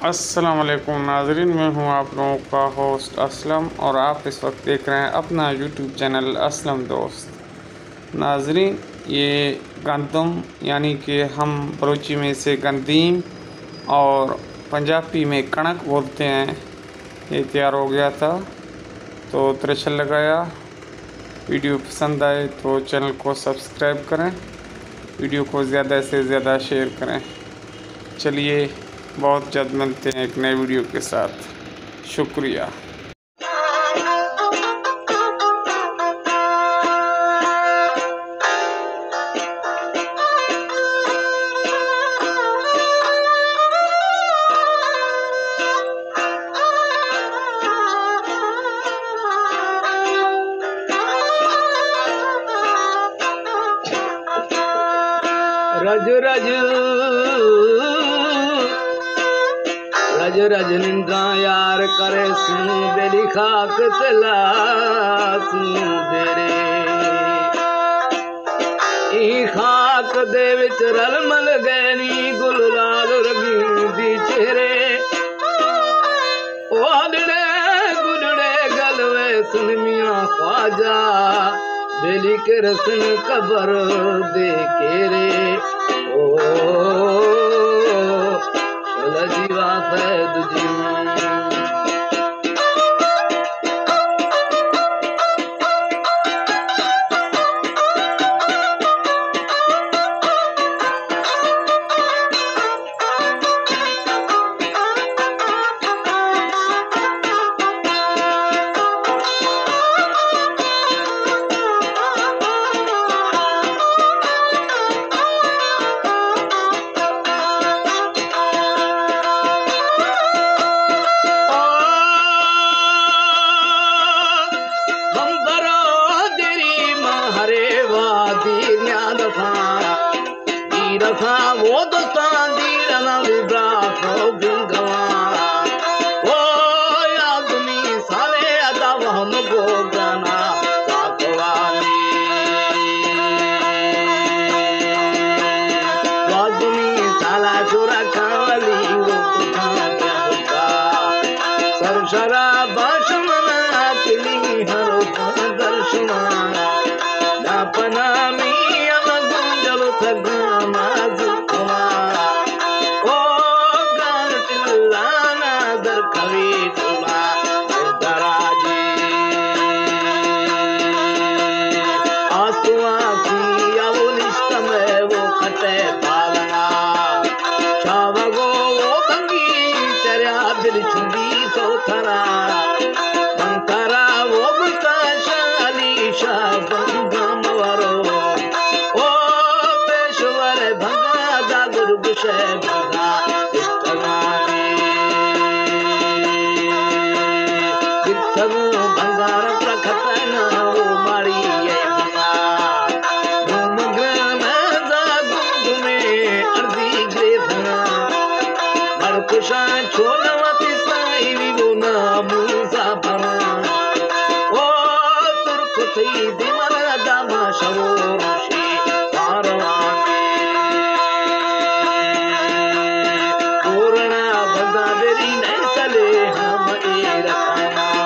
अस्सलाम वालेकुम नाजरीन, मैं हूं आप लोगों का होस्ट असलम और आप इस वक्त देख रहे हैं अपना यूट्यूब चैनल असलम दोस्त। नाजरीन, ये गंदम यानी कि हम बलोची में इसे गंदीम और पंजाबी में कणक बोलते हैं, ये तैयार हो गया था। तो त्रेशल लगाया। वीडियो पसंद आए तो चैनल को सब्सक्राइब करें, वीडियो को ज़्यादा से ज़्यादा शेयर करें। चलिए, बहुत जल्द मिलते हैं एक नए वीडियो के साथ। शुक्रिया। रज रज रज रज निंद्रा यार करे सुन बेली खाक तला सुन बेरे ई खाक दे विच रल मल गैनी गुल लाल रगी दी चेहरे ओडड़े गुडड़े गलवे सुन मियां ख्वाजा बेली के रसन कबर दे केरे ओ लजीवा सैद जी रखा वो दोस्तां दी रना विब्रा को बिंगवा ओ आदमी साले अदा हम गोगना साकवानी आदमी साला चोरा खाली वो का सरसरा बाशमना किली हरो दर्शना अपना मी अम गुंजल थगा भंगार प्रखतन वो मारी अर्धी ग्रेधना मरकुशा छोलवती साई विगुना मूसा बना ओ तुर्क थी दिमन दामा शवोशी पारवानी पूर्णा बंदा बेरी नहीं चले हम ए रखना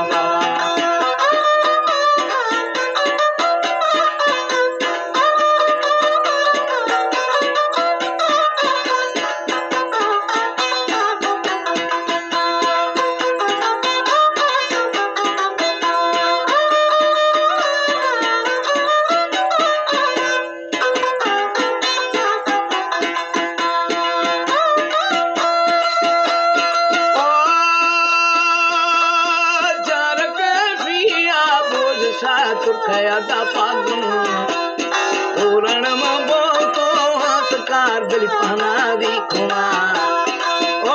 खयादा पागुन पूरण में बहुत हाथकार दिल पहना दी खुआ ओ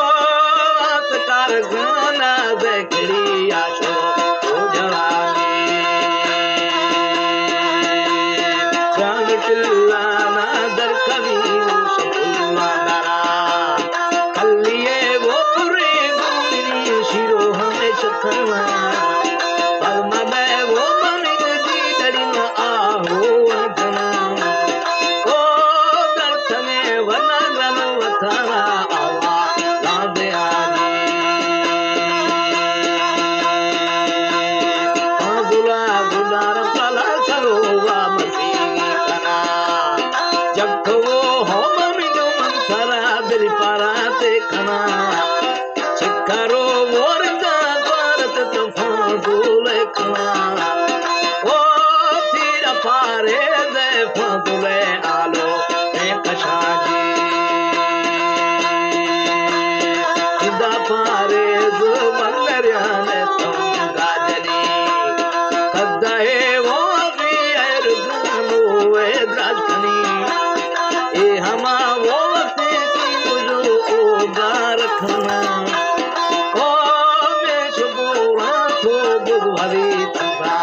हाथकार गाना देखड़ी आशो ओ जवानी जान टिल्ला ना दर कभी सुकुला दरा कलिए वो पूरे गुनी शिरो हमेशा खवा ओ दर्शने वना गन वथरा तेरी पाराते खना चिक्कारो वरदा भारत तूफान दूले खना ओ तीरा पारे दे फादुर